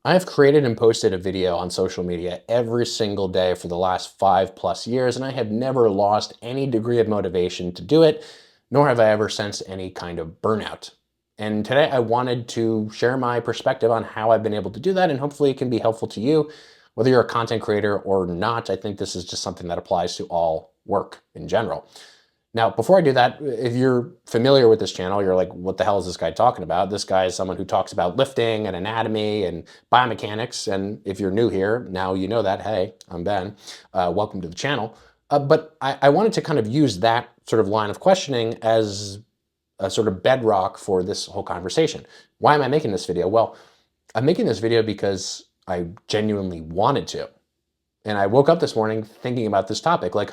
I have created and posted a video on social media every single day for the last 5+ years, and I have never lost any degree of motivation to do it, nor have I ever sensed any kind of burnout. And today I wanted to share my perspective on how I've been able to do that, and hopefully it can be helpful to you, whether you're a content creator or not. I think this is just something that applies to all work in general. Now, before I do that, if you're familiar with this channel, you're like, what the hell is this guy talking about? This guy is someone who talks about lifting and anatomy and biomechanics. And if you're new here, now you know that. Hey, I'm Ben. Welcome to the channel. But I wanted to kind of use that sort of line of questioning as a sort of bedrock for this whole conversation. Why am I making this video? Well, I'm making this video because I genuinely wanted to. And I woke up this morning thinking about this topic, like,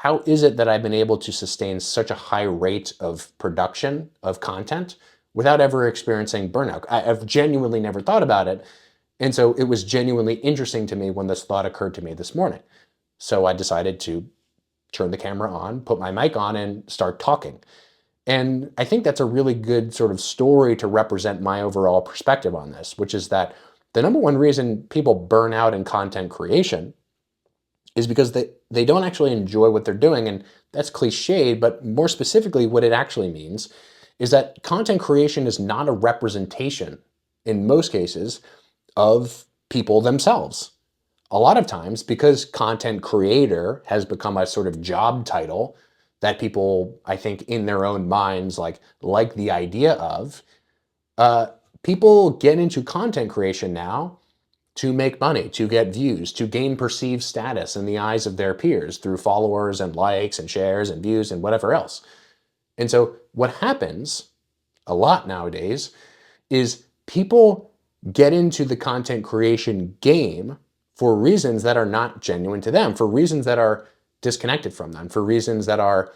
how is it that I've been able to sustain such a high rate of production of content without ever experiencing burnout? I've genuinely never thought about it. And so it was genuinely interesting to me when this thought occurred to me this morning. So I decided to turn the camera on, put my mic on, and start talking. And I think that's a really good sort of story to represent my overall perspective on this, which is that the number one reason people burn out in content creation is because they don't actually enjoy what they're doing. And that's cliched, but more specifically, what it actually means is that content creation is not a representation, in most cases, of people themselves. A lot of times, because content creator has become a sort of job title that people, I think, in their own minds, like the idea of, uh, people get into content creation now to make money, to get views, to gain perceived status in the eyes of their peers through followers and likes and shares and views and whatever else. And so what happens a lot nowadays is people get into the content creation game for reasons that are not genuine to them, for reasons that are disconnected from them, for reasons that are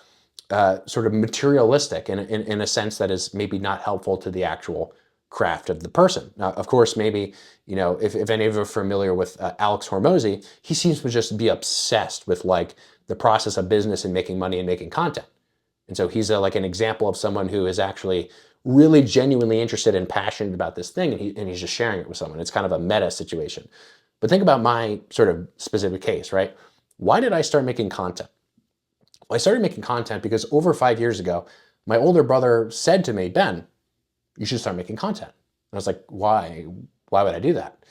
sort of materialistic in a sense that is maybe not helpful to the actual craft of the person. Now, of course, maybe, if any of you are familiar with Alex Hormozy, he seems to just be obsessed with like the process of business and making money and making content. And so he's like an example of someone who is actually really genuinely interested and passionate about this thing, and he's just sharing it with someone. It's kind of a meta situation. But think about my sort of specific case, right? Why did I start making content? Well, I started making content because over 5 years ago, my older brother said to me, Ben, you should start making content. And I was like, why? Why would I do that?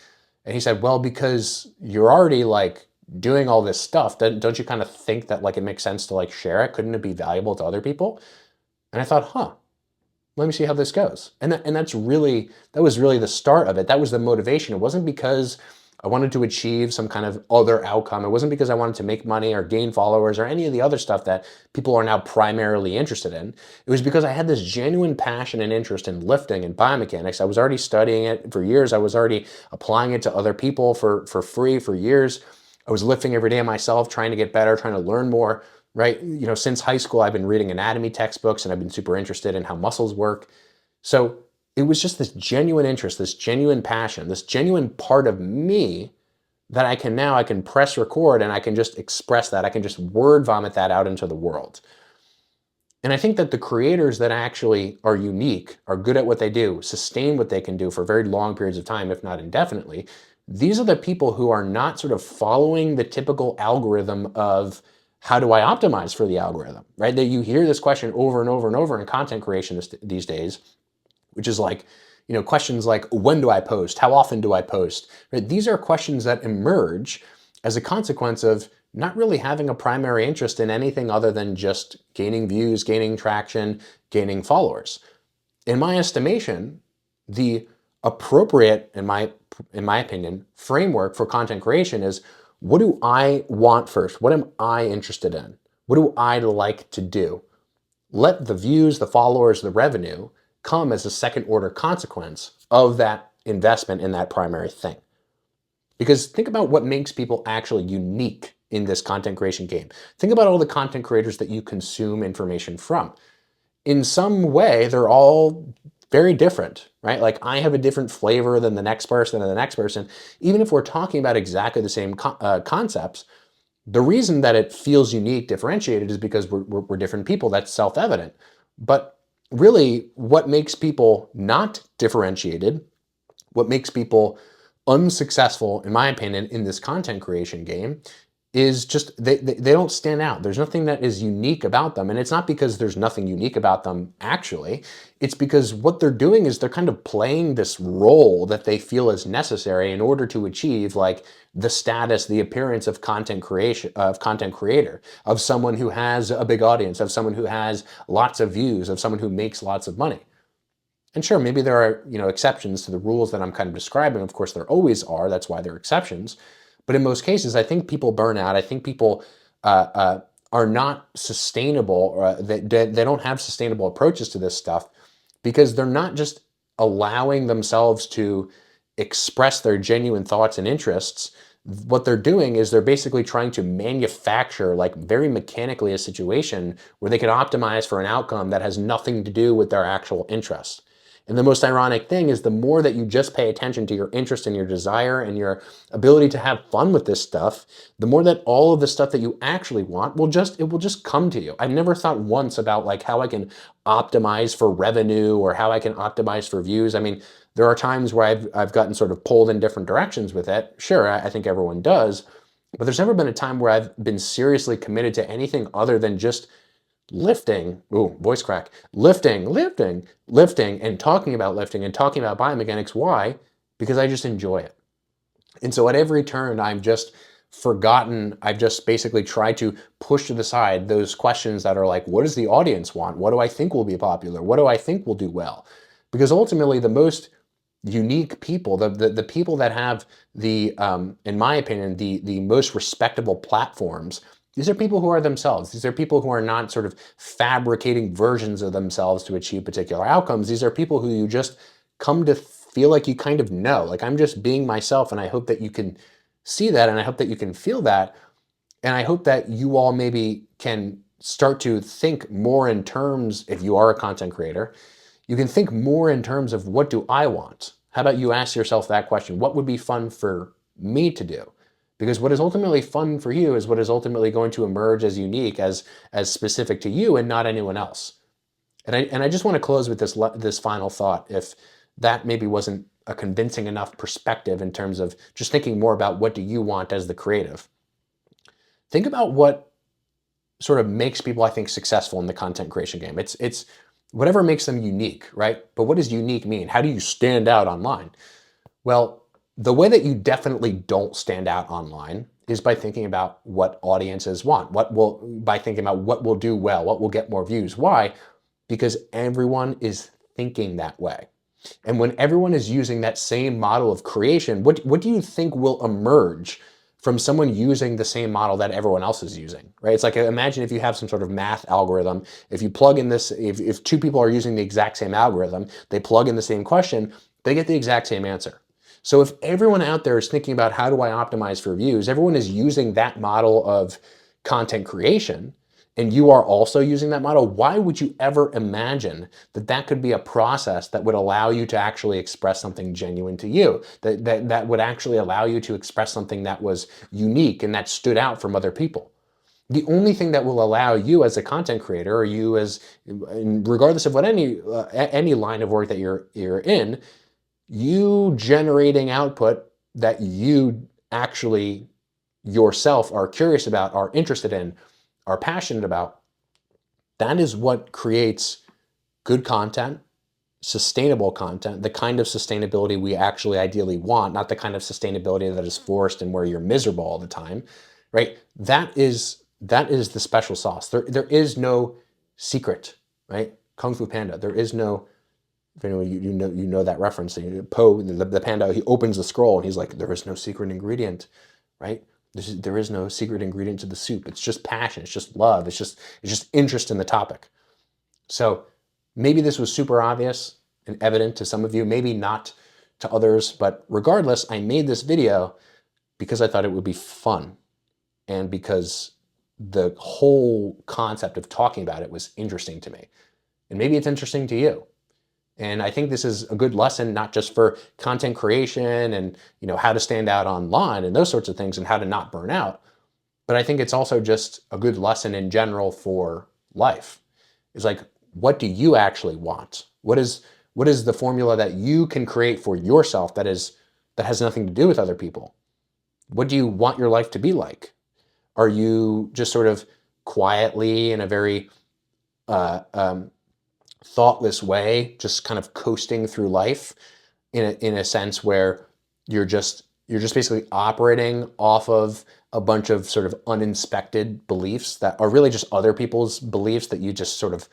And he said, well, because you're already like doing all this stuff. Don't you kind of think that like it makes sense to like share it? Couldn't it be valuable to other people? And I thought, let me see how this goes. And that was really the start of it. That was the motivation. It wasn't because I wanted to achieve some kind of other outcome. It wasn't because I wanted to make money or gain followers or any of the other stuff that people are now primarily interested in. It was because I had this genuine passion and interest in lifting and biomechanics. I was already studying it for years. I was already applying it to other people for free for years. I was lifting every day myself, trying to get better, trying to learn more, right? Since high school, I've been reading anatomy textbooks and I've been super interested in how muscles work. So it was just this genuine interest, this genuine passion, this genuine part of me that I can press record and I can just express that. I can just word vomit that out into the world. And I think that the creators that actually are unique, are good at what they do, sustain what they can do for very long periods of time, if not indefinitely, these are the people who are not sort of following the typical algorithm of how do I optimize for the algorithm, right? That you hear this question over and over and over in content creation these days, which is like, questions like, when do I post? How often do I post? Right? These are questions that emerge as a consequence of not really having a primary interest in anything other than just gaining views, gaining traction, gaining followers. In my estimation, the appropriate, in my opinion, framework for content creation is, what do I want first? What am I interested in? What do I like to do? Let the views, the followers, the revenue come as a second order consequence of that investment in that primary thing. Because think about what makes people actually unique in this content creation game. Think about all the content creators that you consume information from. In some way, they're all very different, right? Like I have a different flavor than the next person and the next person. Even if we're talking about exactly the same concepts, the reason that it feels unique, differentiated, is because we're different people. That's self-evident. But really, what makes people not differentiated, what makes people unsuccessful, in my opinion, in this content creation game is just they don't stand out. There's nothing that is unique about them. And it's not because there's nothing unique about them actually. It's because what they're doing is they're kind of playing this role that they feel is necessary in order to achieve like the status, the appearance of content creation, of content creator, of someone who has a big audience, of someone who has lots of views, of someone who makes lots of money. And sure, maybe there are, exceptions to the rules that I'm kind of describing. Of course, there always are. That's why they're exceptions. But in most cases, I think people burn out. I think people are not sustainable, or they don't have sustainable approaches to this stuff because they're not just allowing themselves to express their genuine thoughts and interests. What they're doing is they're basically trying to manufacture, like very mechanically, a situation where they can optimize for an outcome that has nothing to do with their actual interests. And the most ironic thing is the more that you just pay attention to your interest and your desire and your ability to have fun with this stuff, the more that all of the stuff that you actually want it will just come to you. I've never thought once about like how I can optimize for revenue or how I can optimize for views. I mean, there are times where I've gotten sort of pulled in different directions with it. Sure, I think everyone does. But there's never been a time where I've been seriously committed to anything other than just lifting, ooh, voice crack, lifting, and talking about lifting and talking about biomechanics. Why? Because I just enjoy it. And so at every turn, I've just basically tried to push to the side those questions that are like, what does the audience want? What do I think will be popular? What do I think will do well? Because ultimately, the most unique people, the people that have in my opinion, the most respectable platforms, these are people who are themselves. These are people who are not sort of fabricating versions of themselves to achieve particular outcomes. These are people who you just come to feel like you kind of know. Like, I'm just being myself, and I hope that you can see that, and I hope that you can feel that, and I hope that you all maybe can start to think more in terms, if you are a content creator, you can think more in terms of what do I want? How about you ask yourself that question? What would be fun for me to do? Because what is ultimately fun for you is what is ultimately going to emerge as unique, as specific to you and not anyone else. And I just want to close with this final thought. If that maybe wasn't a convincing enough perspective in terms of just thinking more about what do you want as the creative, think about what sort of makes people, I think, successful in the content creation game. It's whatever makes them unique, right? But what does unique mean? How do you stand out online? Well, the way that you definitely don't stand out online is by thinking about what audiences want. By thinking about what will do well, what will get more views. Why? Because everyone is thinking that way. And when everyone is using that same model of creation, what do you think will emerge from someone using the same model that everyone else is using, right? It's like, imagine if you have some sort of math algorithm, if you plug in this, if two people are using the exact same algorithm, they plug in the same question, they get the exact same answer. So if everyone out there is thinking about how do I optimize for views, everyone is using that model of content creation, and you are also using that model, why would you ever imagine that that could be a process that would allow you to actually express something genuine to you, that would actually allow you to express something that was unique and that stood out from other people? The only thing that will allow you as a content creator, or you as, regardless of what any line of work that you're in, you generating output that you actually yourself are curious about, are interested in, are passionate about, that is what creates good content, sustainable content, the kind of sustainability we actually ideally want, not the kind of sustainability that is forced and where you're miserable all the time, right? That is the special sauce. There is no secret, right? Kung Fu Panda, there is no, if anyone you know that reference. Po, the panda, he opens the scroll and he's like, there is no secret ingredient, right? There is no secret ingredient to the soup. It's just passion. It's just love. It's just interest in the topic. So maybe this was super obvious and evident to some of you, maybe not to others, but regardless, I made this video because I thought it would be fun and because the whole concept of talking about it was interesting to me. And maybe it's interesting to you. And I think this is a good lesson, not just for content creation and how to stand out online and those sorts of things and how to not burn out, but I think it's also just a good lesson in general for life. It's like, what do you actually want? What is the formula that you can create for yourself that that has nothing to do with other people? What do you want your life to be like? Are you just sort of quietly in a very uh, um, thoughtless way, just kind of coasting through life in a sense where you're just basically operating off of a bunch of sort of uninspected beliefs that are really just other people's beliefs that you just sort of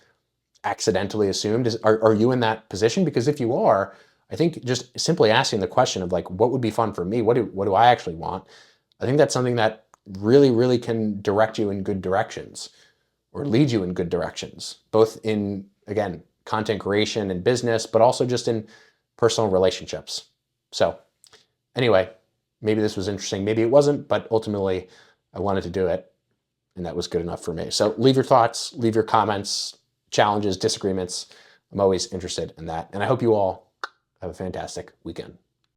accidentally assumed? Are you in that position? Because if you are, I think just simply asking the question of like, what would be fun for me? What do I actually want? I think that's something that really, really can direct you in good directions or lead you in good directions, both in, again, content creation and business, but also just in personal relationships. So anyway, maybe this was interesting. Maybe it wasn't, but ultimately I wanted to do it and that was good enough for me. So leave your thoughts, leave your comments, challenges, disagreements. I'm always interested in that. And I hope you all have a fantastic weekend.